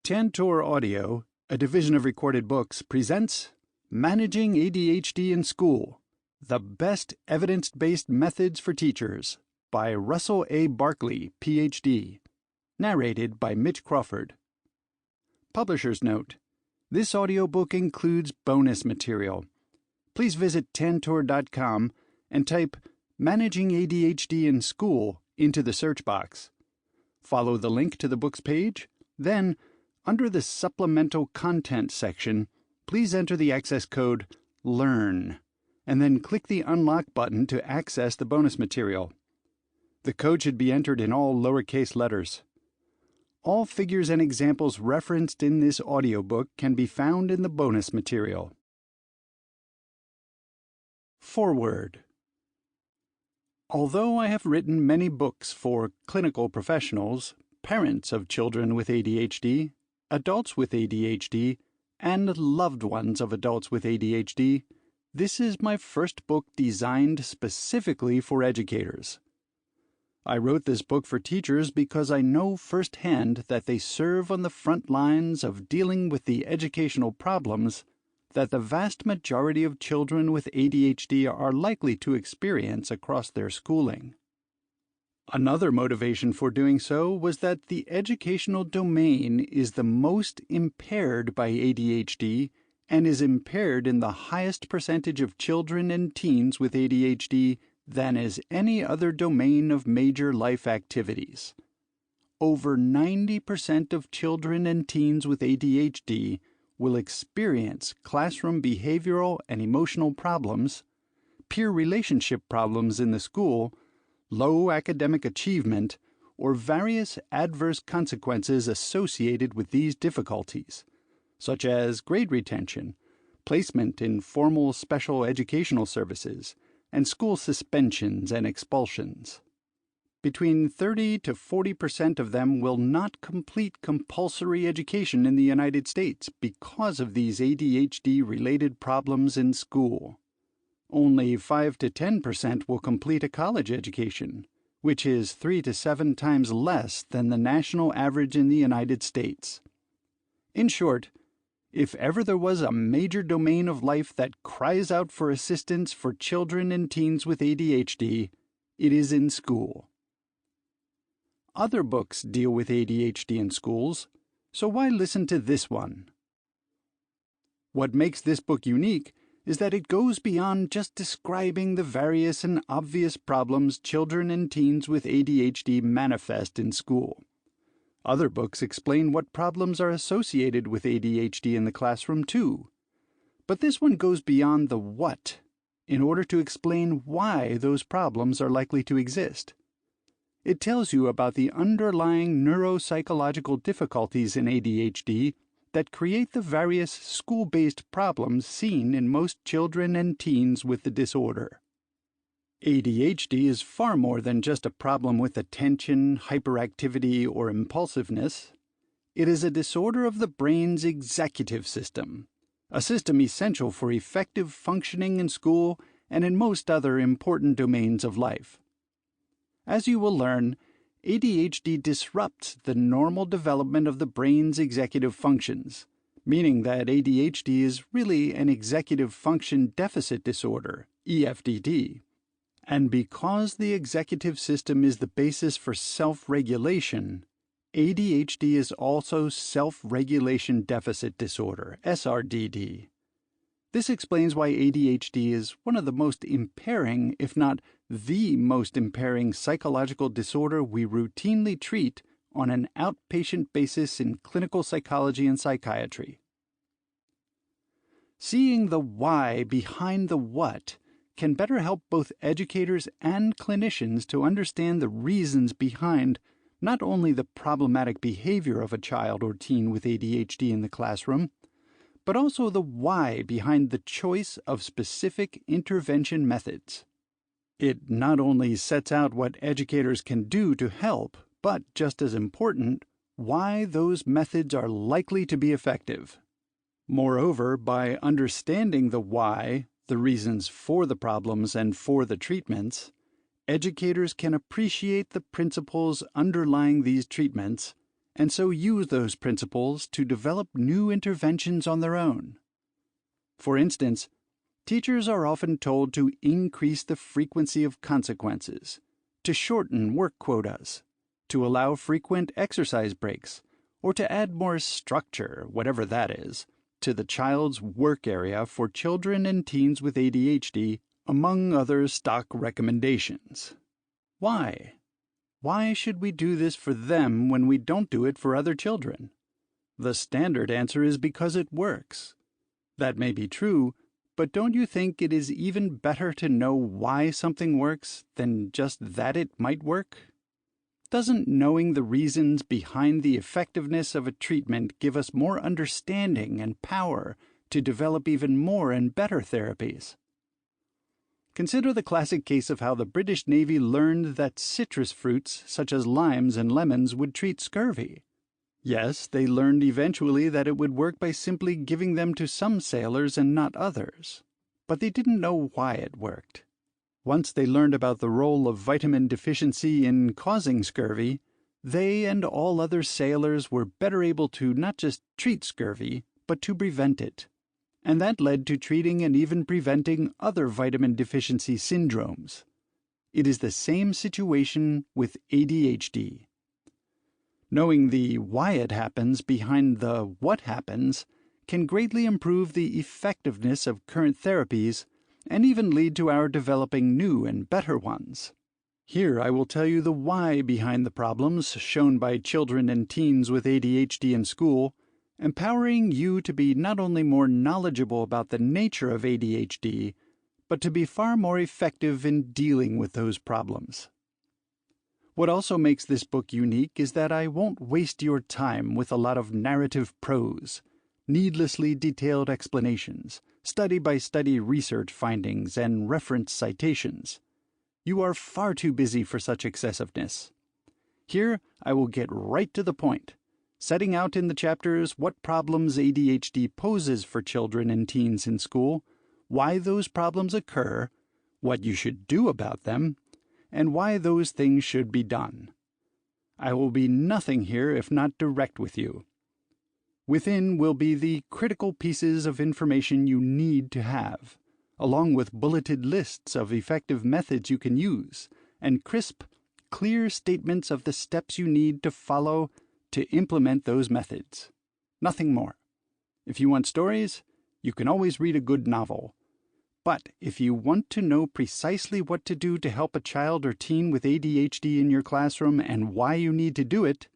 Tantor Audio, a division of Recorded Books, presents Managing ADHD in School, The Best Evidence-Based Methods for Teachers by Russell A. Barkley, Ph.D. Narrated by Mitch Crawford. Publisher's Note: this audiobook includes bonus material. Please visit Tantor.com and type Managing ADHD in School into the search box. Follow the link to the book's page, then, under the Supplemental Content section, please enter the access code LEARN, and then click the Unlock button to access the bonus material. The code should be entered in all lowercase letters. All figures and examples referenced in this audiobook can be found in the bonus material. Foreword. Although I have written many books for clinical professionals, parents of children with ADHD, adults with ADHD, and loved ones of adults with ADHD, this is my first book designed specifically for educators. I wrote this book for teachers because I know firsthand that they serve on the front lines of dealing with the educational problems that the vast majority of children with ADHD are likely to experience across their schooling. Another motivation for doing so was that the educational domain is the most impaired by ADHD and is impaired in the highest percentage of children and teens with ADHD than is any other domain of major life activities. Over 90% of children and teens with ADHD will experience classroom behavioral and emotional problems, peer relationship problems in the school, low academic achievement, or various adverse consequences associated with these difficulties, such as grade retention, placement in formal special educational services, and school suspensions and expulsions. Between 30 to 40% of them will not complete compulsory education in the United States because of these ADHD-related problems in school. Only 5 to 10% will complete a college education, which is 3 to 7 times less than the national average in the United States. In short, if ever there was a major domain of life that cries out for assistance for children and teens with ADHD, it is in school. Other books deal with ADHD in schools, so why listen to this one? What makes this book unique is that it goes beyond just describing the various and obvious problems children and teens with ADHD manifest in school. Other books explain what problems are associated with ADHD in the classroom too. But this one goes beyond the what in order to explain why those problems are likely to exist. It tells you about the underlying neuropsychological difficulties in ADHD that create the various school-based problems seen in most children and teens with the disorder. ADHD is far more than just a problem with attention, hyperactivity, or impulsiveness. It is a disorder of the brain's executive system, a system essential for effective functioning in school and in most other important domains of life. As you will learn, ADHD disrupts the normal development of the brain's executive functions, meaning that ADHD is really an executive function deficit disorder, EFDD. And because the executive system is the basis for self-regulation, ADHD is also self-regulation deficit disorder, SRDD. This explains why ADHD is one of the most impairing, if not the most impairing psychological disorder we routinely treat on an outpatient basis in clinical psychology and psychiatry. Seeing the why behind the what can better help both educators and clinicians to understand the reasons behind not only the problematic behavior of a child or teen with ADHD in the classroom, but also the why behind the choice of specific intervention methods. It not only sets out what educators can do to help, but, just as important, why those methods are likely to be effective. Moreover, by understanding the why, the reasons for the problems and for the treatments, educators can appreciate the principles underlying these treatments and so use those principles to develop new interventions on their own. For instance, teachers are often told to increase the frequency of consequences, to shorten work quotas, to allow frequent exercise breaks, or to add more structure, whatever that is, to the child's work area for children and teens with ADHD, among other stock recommendations. Why? Why should we do this for them when we don't do it for other children? The standard answer is because it works. That may be true, but don't you think it is even better to know why something works than just that it might work? Doesn't knowing the reasons behind the effectiveness of a treatment give us more understanding and power to develop even more and better therapies? Consider the classic case of how the British Navy learned that citrus fruits, such as limes and lemons, would treat scurvy. Yes, they learned eventually that it would work by simply giving them to some sailors and not others. But they didn't know why it worked. Once they learned about the role of vitamin deficiency in causing scurvy, they and all other sailors were better able to not just treat scurvy, but to prevent it. And that led to treating and even preventing other vitamin deficiency syndromes. It is the same situation with ADHD. Knowing the why it happens behind the what happens can greatly improve the effectiveness of current therapies and even lead to our developing new and better ones. Here I will tell you the why behind the problems shown by children and teens with ADHD in school, empowering you to be not only more knowledgeable about the nature of ADHD, but to be far more effective in dealing with those problems. What also makes this book unique is that I won't waste your time with a lot of narrative prose, needlessly detailed explanations, study-by-study research findings, and reference citations. You are far too busy for such excessiveness. Here I will get right to the point, setting out in the chapters what problems ADHD poses for children and teens in school, why those problems occur, what you should do about them, and why those things should be done. I will be nothing here if not direct with you. Within will be the critical pieces of information you need to have, along with bulleted lists of effective methods you can use, and crisp, clear statements of the steps you need to follow to implement those methods. Nothing more. If you want stories, you can always read a good novel. But if you want to know precisely what to do to help a child or teen with ADHD in your classroom and why you need to do it,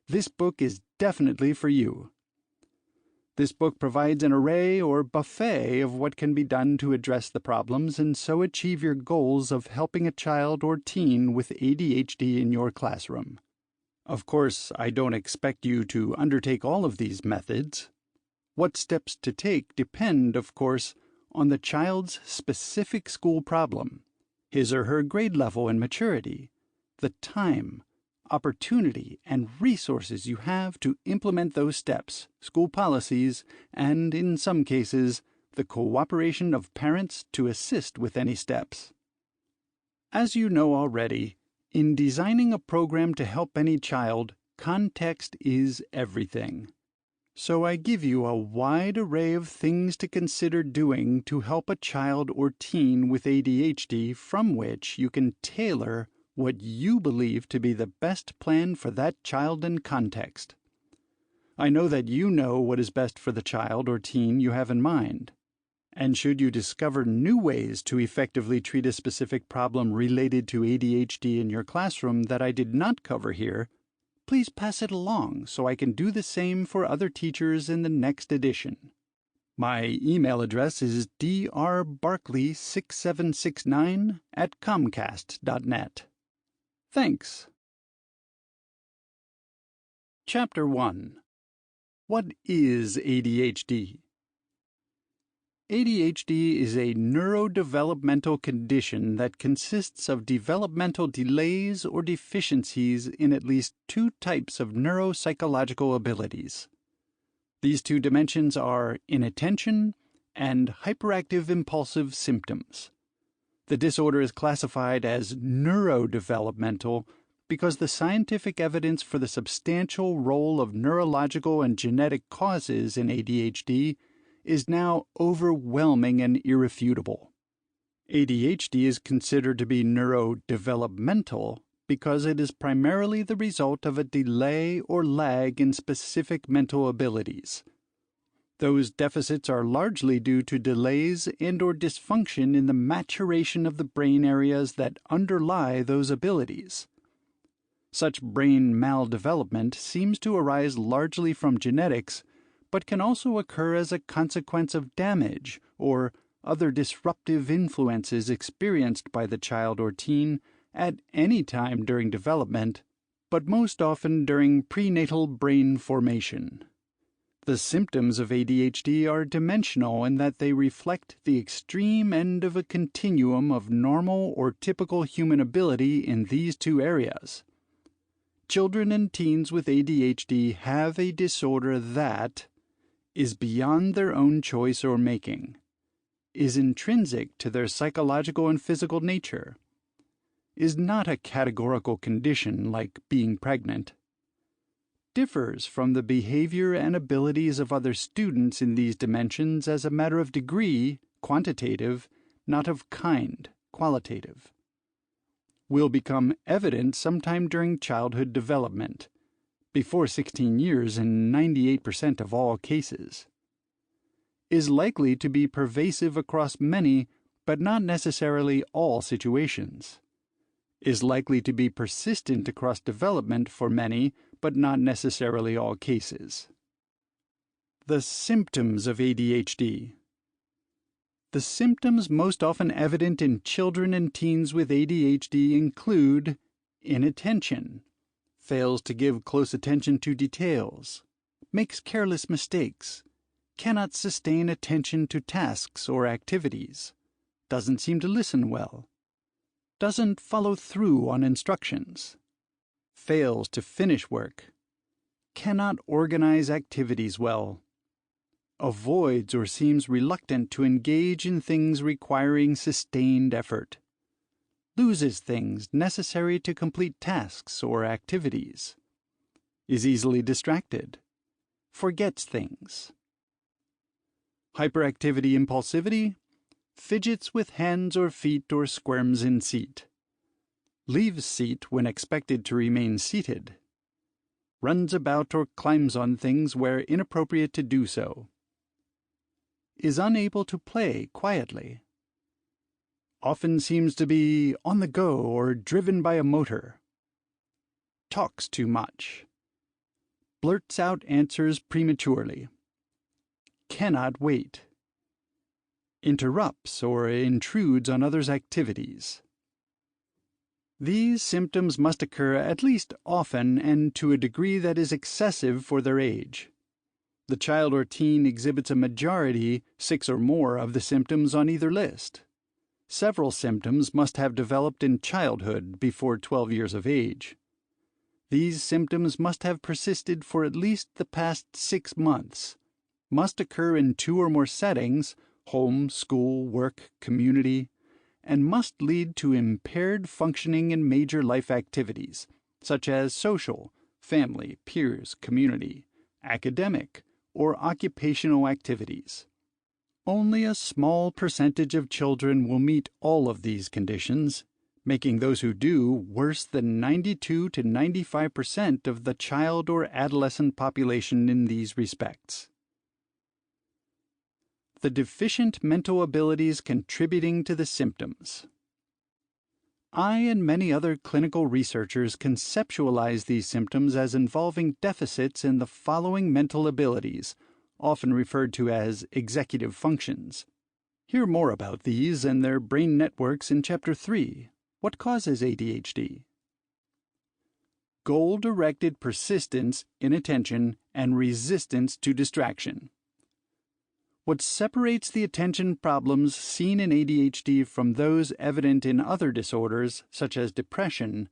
this book is definitely for you. This book provides an array or buffet of what can be done to address the problems and so achieve your goals of helping a child or teen with ADHD in your classroom. Of course, I don't expect you to undertake all of these methods. What steps to take depend, of course, on the child's specific school problem, his or her grade level and maturity, the time, opportunity, and resources you have to implement those steps, school policies, and, in some cases, the cooperation of parents to assist with any steps. As you know already, in designing a program to help any child, context is everything. So I give you a wide array of things to consider doing to help a child or teen with ADHD from which you can tailor what you believe to be the best plan for that child and context. I know that you know what is best for the child or teen you have in mind. And should you discover new ways to effectively treat a specific problem related to ADHD in your classroom that I did not cover here, please pass it along so I can do the same for other teachers in the next edition. My email address is drbarkley6769@comcast.net. Thanks. Chapter 1. What is ADHD? ADHD is a neurodevelopmental condition that consists of developmental delays or deficiencies in at least two types of neuropsychological abilities. These two dimensions are inattention and hyperactive impulsive symptoms. The disorder is classified as neurodevelopmental because the scientific evidence for the substantial role of neurological and genetic causes in ADHD is now overwhelming and irrefutable. ADHD is considered to be neurodevelopmental because it is primarily the result of a delay or lag in specific mental abilities. Those deficits are largely due to delays and/or dysfunction in the maturation of the brain areas that underlie those abilities. Such brain maldevelopment seems to arise largely from genetics, but can also occur as a consequence of damage or other disruptive influences experienced by the child or teen at any time during development, but most often during prenatal brain formation. The symptoms of ADHD are dimensional in that they reflect the extreme end of a continuum of normal or typical human ability in these two areas. Children and teens with ADHD have a disorder that is beyond their own choice or making, is intrinsic to their psychological and physical nature, is not a categorical condition like being pregnant, differs from the behavior and abilities of other students in these dimensions as a matter of degree, quantitative, not of kind, qualitative, will become evident sometime during childhood development, before 16 years in 98% of all cases, is likely to be pervasive across many, but not necessarily all situations, is likely to be persistent across development for many, but not necessarily all cases. The symptoms of ADHD. The symptoms most often evident in children and teens with ADHD include inattention, fails to give close attention to details, makes careless mistakes, cannot sustain attention to tasks or activities, doesn't seem to listen well, doesn't follow through on instructions, fails to finish work, cannot organize activities well, avoids or seems reluctant to engage in things requiring sustained effort, loses things necessary to complete tasks or activities, is easily distracted, forgets things. Hyperactivity impulsivity, fidgets with hands or feet or squirms in seat, leaves seat when expected to remain seated, runs about or climbs on things where inappropriate to do so, is unable to play quietly, often seems to be on the go or driven by a motor, talks too much, blurts out answers prematurely, cannot wait, interrupts or intrudes on others' activities. These symptoms must occur at least often and to a degree that is excessive for their age. The child or teen exhibits a majority, 6 or more, of the symptoms on either list. Several symptoms must have developed in childhood before 12 years of age. These symptoms must have persisted for at least the past 6 months, must occur in 2 or more settings, home, school, work, community, and must lead to impaired functioning in major life activities, such as social, family, peers, community, academic, or occupational activities. Only a small percentage of children will meet all of these conditions, making those who do worse than 92 to 95% of the child or adolescent population in these respects. The deficient mental abilities contributing to the symptoms. I and many other clinical researchers conceptualize these symptoms as involving deficits in the following mental abilities, often referred to as executive functions. Hear more about these and their brain networks in Chapter 3, What Causes ADHD? Goal-directed persistence, inattention, and resistance to distraction. What separates the attention problems seen in ADHD from those evident in other disorders, such as depression,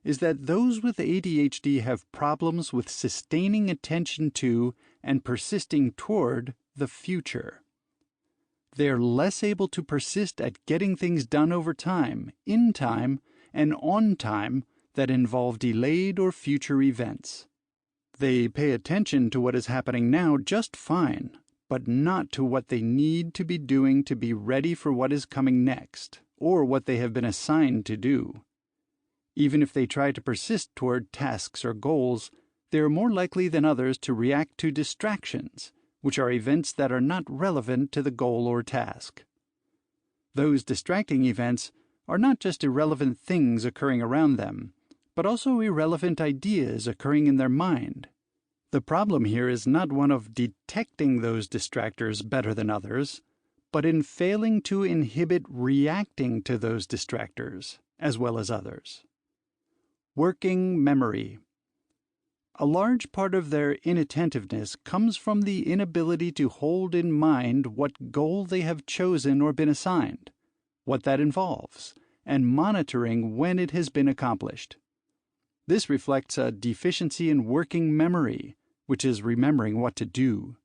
is that those with ADHD have problems with sustaining attention to and persisting toward the future. They are less able to persist at getting things done over time, in time, and on time that involve delayed or future events. They pay attention to what is happening now just fine, but not to what they need to be doing to be ready for what is coming next, or what they have been assigned to do. Even if they try to persist toward tasks or goals, they are more likely than others to react to distractions, which are events that are not relevant to the goal or task. Those distracting events are not just irrelevant things occurring around them, but also irrelevant ideas occurring in their mind. The problem here is not one of detecting those distractors better than others, but in failing to inhibit reacting to those distractors as well as others. Working memory. A large part of their inattentiveness comes from the inability to hold in mind what goal they have chosen or been assigned, what that involves, and monitoring when it has been accomplished. This reflects a deficiency in working memory, which is remembering what to do.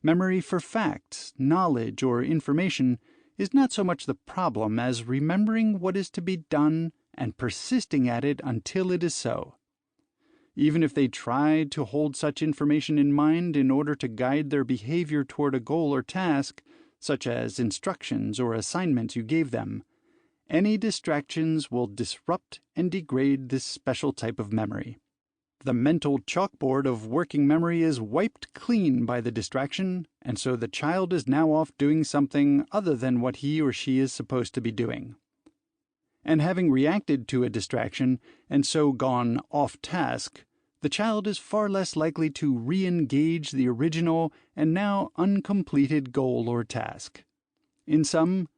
Memory for facts, knowledge, or information is not so much the problem as remembering what is to be done and persisting at it until it is so. Even if they tried to hold such information in mind in order to guide their behavior toward a goal or task, such as instructions or assignments you gave them, any distractions will disrupt and degrade this special type of memory. The mental chalkboard of working memory is wiped clean by the distraction, and so the child is now off doing something other than what he or she is supposed to be doing. And having reacted to a distraction and so gone off task, the child is far less likely to re-engage the original and now uncompleted goal or task. In sum,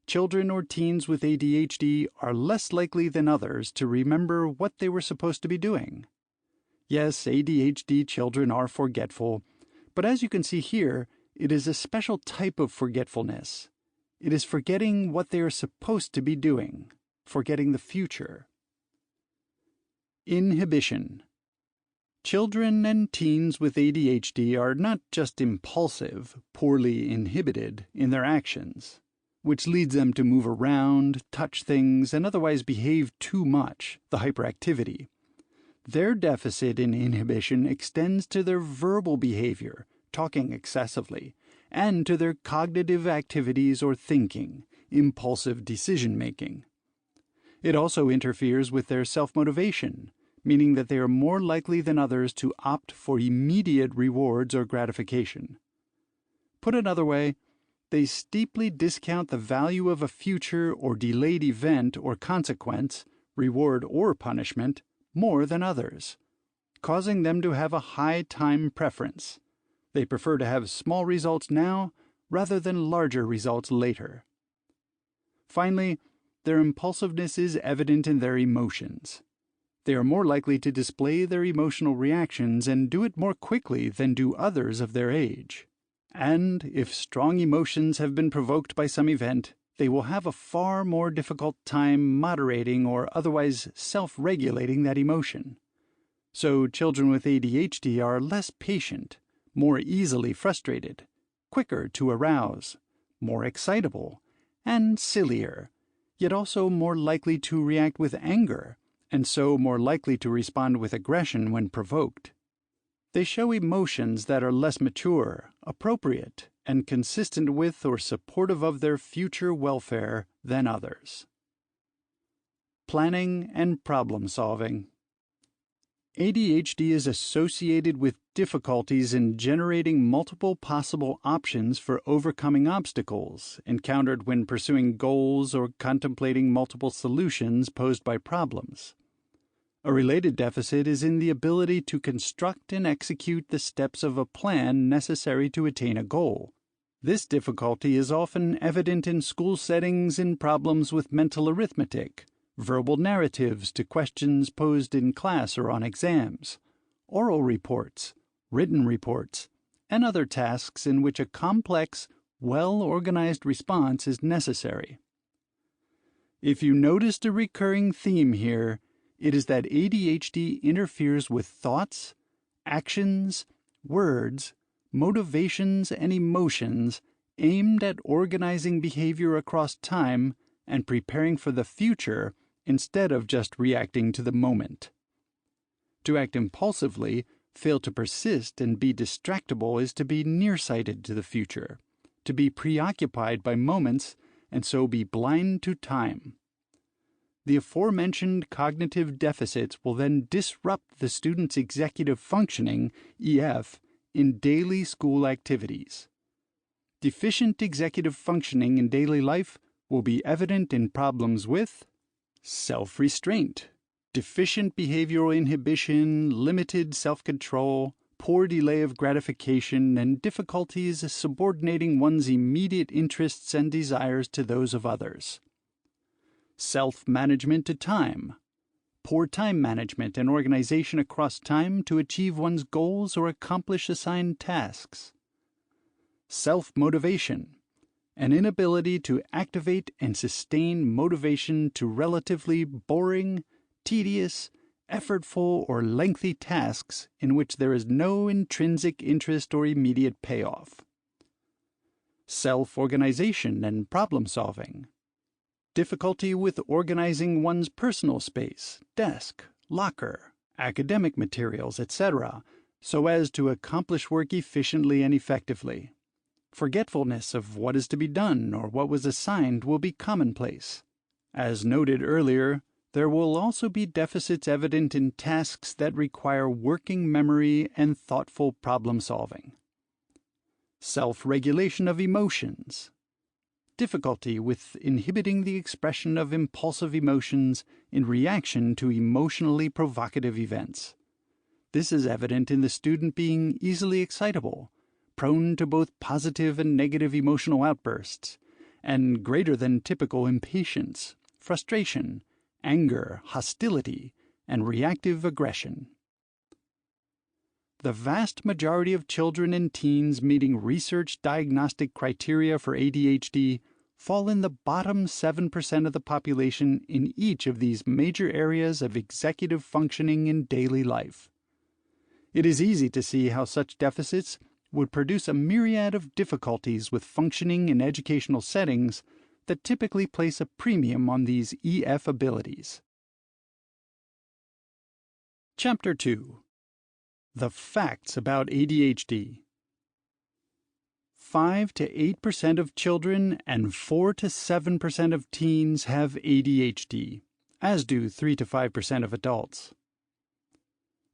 children or teens with ADHD are less likely than others to remember what they were supposed to be doing. Yes, ADHD children are forgetful, but as you can see here, it is a special type of forgetfulness. It is forgetting what they are supposed to be doing, forgetting the future. Inhibition. Children and teens with ADHD are not just impulsive, poorly inhibited in their actions, which leads them to move around, touch things, and otherwise behave too much, the hyperactivity. Their deficit in inhibition extends to their verbal behavior, talking excessively, and to their cognitive activities or thinking, impulsive decision-making. It also interferes with their self-motivation, meaning that they are more likely than others to opt for immediate rewards or gratification. Put another way, they steeply discount the value of a future or delayed event or consequence, reward or punishment, more than others, causing them to have a high time preference. They prefer to have small results now rather than larger results later. Finally, their impulsiveness is evident in their emotions. They are more likely to display their emotional reactions and do it more quickly than do others of their age. And if strong emotions have been provoked by some event, they will have a far more difficult time moderating or otherwise self-regulating that emotion. So children with ADHD are less patient, more easily frustrated, quicker to arouse, more excitable, and sillier, yet also more likely to react with anger, and so more likely to respond with aggression when provoked. They show emotions that are less mature, appropriate, and consistent with or supportive of their future welfare than others. Planning and problem solving. ADHD is associated with difficulties in generating multiple possible options for overcoming obstacles encountered when pursuing goals or contemplating multiple solutions posed by problems. A related deficit is in the ability to construct and execute the steps of a plan necessary to attain a goal. This difficulty is often evident in school settings in problems with mental arithmetic, verbal narratives to questions posed in class or on exams, oral reports, written reports, and other tasks in which a complex, well-organized response is necessary. If you noticed a recurring theme here, it is that ADHD interferes with thoughts, actions, words, motivations, and emotions aimed at organizing behavior across time and preparing for the future instead of just reacting to the moment. To act impulsively, fail to persist, and be distractible is to be nearsighted to the future, to be preoccupied by moments, and so be blind to time. The aforementioned cognitive deficits will then disrupt the student's executive functioning, EF, in daily school activities. Deficient executive functioning in daily life will be evident in problems with self-restraint, deficient behavioral inhibition, limited self-control, poor delay of gratification, and difficulties subordinating one's immediate interests and desires to those of others. Self-management to time, poor time management and organization across time to achieve one's goals or accomplish assigned tasks. Self-motivation, an inability to activate and sustain motivation to relatively boring, tedious, effortful, or lengthy tasks in which there is no intrinsic interest or immediate payoff. Self-organization and problem-solving, difficulty with organizing one's personal space, desk, locker, academic materials, etc., so as to accomplish work efficiently and effectively. Forgetfulness of what is to be done or what was assigned will be commonplace. As noted earlier, there will also be deficits evident in tasks that require working memory and thoughtful problem-solving. Self-regulation of emotions, difficulty with inhibiting the expression of impulsive emotions in reaction to emotionally provocative events. This is evident in the student being easily excitable, prone to both positive and negative emotional outbursts, and greater than typical impatience, frustration, anger, hostility, and reactive aggression. The vast majority of children and teens meeting research diagnostic criteria for ADHD fall in the bottom 7% of the population in each of these major areas of executive functioning in daily life. It is easy to see how such deficits would produce a myriad of difficulties with functioning in educational settings that typically place a premium on these EF abilities. Chapter 2. The Facts about ADHD. 5 to 8% of children and 4 to 7% of teens have ADHD, as do 3 to 5% of adults.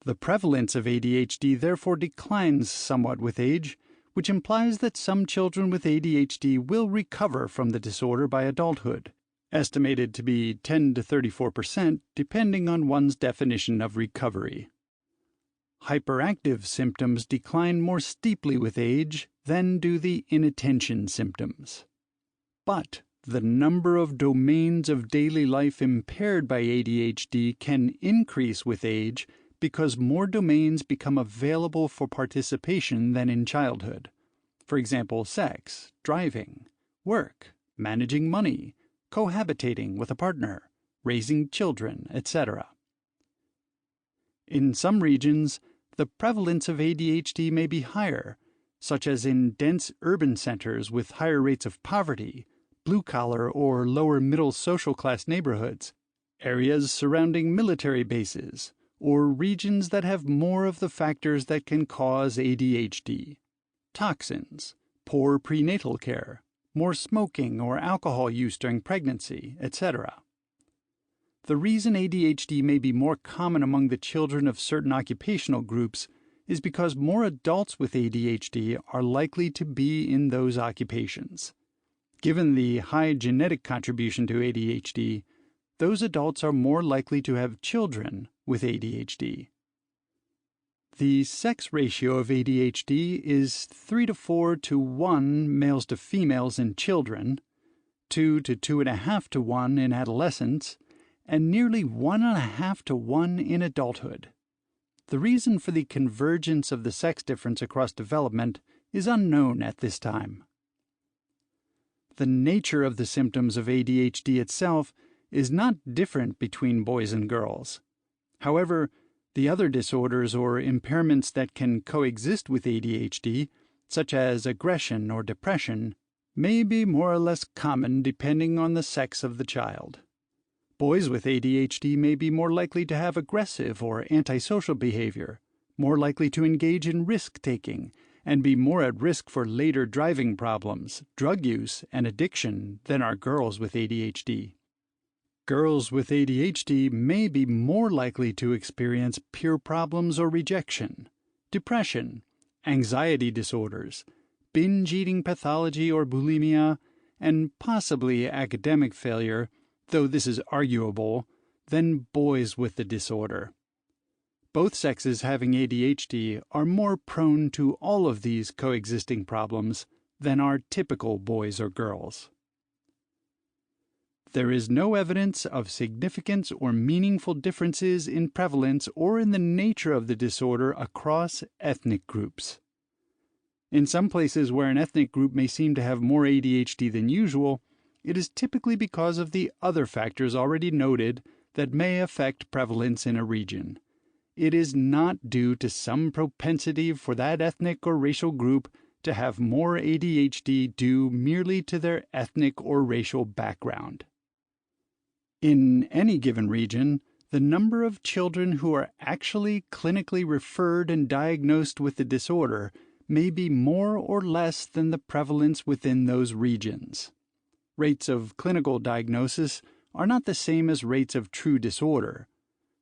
The prevalence of ADHD therefore declines somewhat with age, which implies that some children with ADHD will recover from the disorder by adulthood, estimated to be 10 to 34% depending on one's definition of recovery. Hyperactive symptoms decline more steeply with age than do the inattention symptoms. But the number of domains of daily life impaired by ADHD can increase with age because more domains become available for participation than in childhood. For example, sex, driving, work, managing money, cohabitating with a partner, raising children, etc. In some regions, the prevalence of ADHD may be higher, such as in dense urban centers with higher rates of poverty, blue-collar or lower-middle social class neighborhoods, areas surrounding military bases, or regions that have more of the factors that can cause ADHD. Toxins, poor prenatal care, more smoking or alcohol use during pregnancy, etc. The reason ADHD may be more common among the children of certain occupational groups is because more adults with ADHD are likely to be in those occupations. Given the high genetic contribution to ADHD, those adults are more likely to have children with ADHD. The sex ratio of ADHD is 3 to 4 to 1 males to females in children, 2 to 2.5 to 1 in adolescents, and nearly 1.5 to 1 in adulthood. The reason for the convergence of the sex difference across development is unknown at this time. The nature of the symptoms of ADHD itself is not different between boys and girls. However, the other disorders or impairments that can coexist with ADHD, such as aggression or depression, may be more or less common depending on the sex of the child. Boys with ADHD may be more likely to have aggressive or antisocial behavior, more likely to engage in risk-taking, and be more at risk for later driving problems, drug use, and addiction than are girls with ADHD. Girls with ADHD may be more likely to experience peer problems or rejection, depression, anxiety disorders, binge eating pathology or bulimia, and possibly academic failure, though this is arguable, than boys with the disorder. Both sexes having ADHD are more prone to all of these coexisting problems than are typical boys or girls. There is no evidence of significant or meaningful differences in prevalence or in the nature of the disorder across ethnic groups. In some places where an ethnic group may seem to have more ADHD than usual, it is typically because of the other factors already noted that may affect prevalence in a region. It is not due to some propensity for that ethnic or racial group to have more ADHD due merely to their ethnic or racial background. In any given region, the number of children who are actually clinically referred and diagnosed with the disorder may be more or less than the prevalence within those regions. Rates of clinical diagnosis are not the same as rates of true disorder.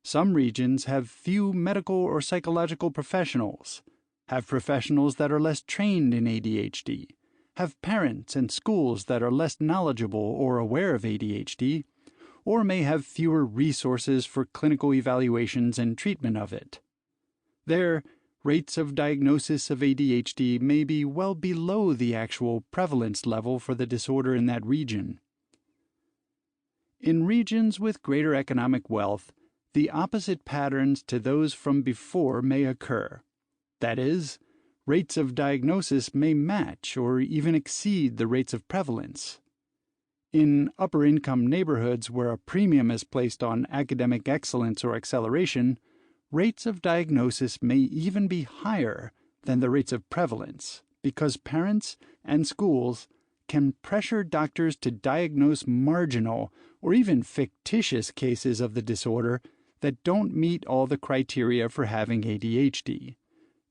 Some regions have few medical or psychological professionals, have professionals that are less trained in ADHD, have parents and schools that are less knowledgeable or aware of ADHD, or may have fewer resources for clinical evaluations and treatment of it. Their rates of diagnosis of ADHD may be well below the actual prevalence level for the disorder in that region. In regions with greater economic wealth, the opposite patterns to those from before may occur. That is, rates of diagnosis may match or even exceed the rates of prevalence. In upper-income neighborhoods where a premium is placed on academic excellence or acceleration, rates of diagnosis may even be higher than the rates of prevalence because parents and schools can pressure doctors to diagnose marginal or even fictitious cases of the disorder that don't meet all the criteria for having ADHD.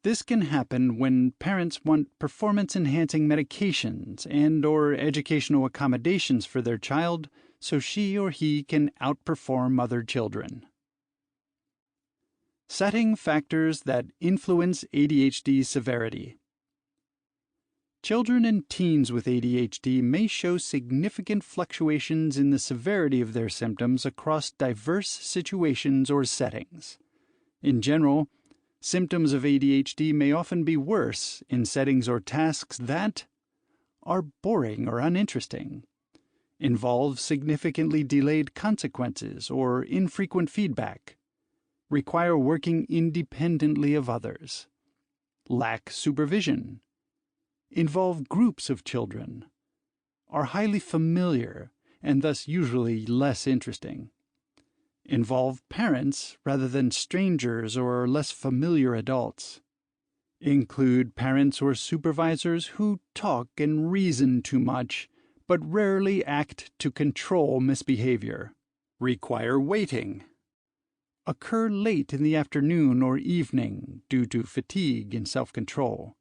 This can happen when parents want performance-enhancing medications and/or educational accommodations for their child so she or he can outperform other children. Setting factors that influence ADHD severity. Children and teens with ADHD may show significant fluctuations in the severity of their symptoms across diverse situations or settings. In general, symptoms of ADHD may often be worse in settings or tasks that are boring or uninteresting, involve significantly delayed consequences or infrequent feedback, require working independently of others, lack supervision, involve groups of children, are highly familiar and thus usually less interesting, involve parents rather than strangers or less familiar adults, include parents or supervisors who talk and reason too much but rarely act to control misbehavior, require waiting, occur late in the afternoon or evening due to fatigue and self-control,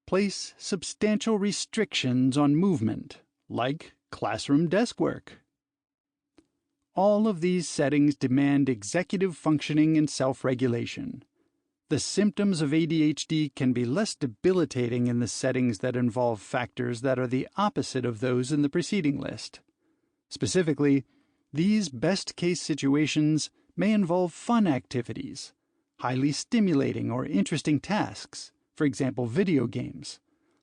place substantial restrictions on movement, like classroom desk work. All of these settings demand executive functioning and self-regulation. The symptoms of ADHD can be less debilitating in the settings that involve factors that are the opposite of those in the preceding list. Specifically, these best-case situations may involve fun activities, highly stimulating or interesting tasks, for example, video games,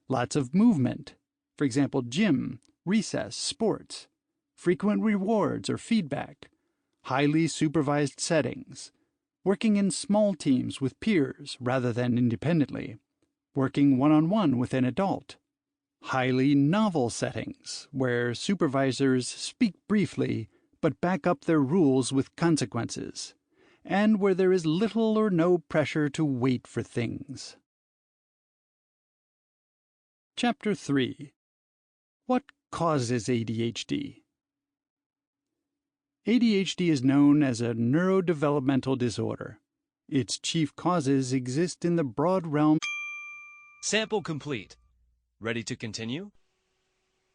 lots of movement, for example, gym, recess, sports, frequent rewards or feedback, highly supervised settings, working in small teams with peers rather than independently, working one-on-one with an adult, highly novel settings where supervisors speak briefly but back up their rules with consequences, and where there is little or no pressure to wait for things. Chapter 3. What causes ADHD? ADHD is known as a neurodevelopmental disorder. Its chief causes exist in the broad realm. Sample complete. Ready to continue?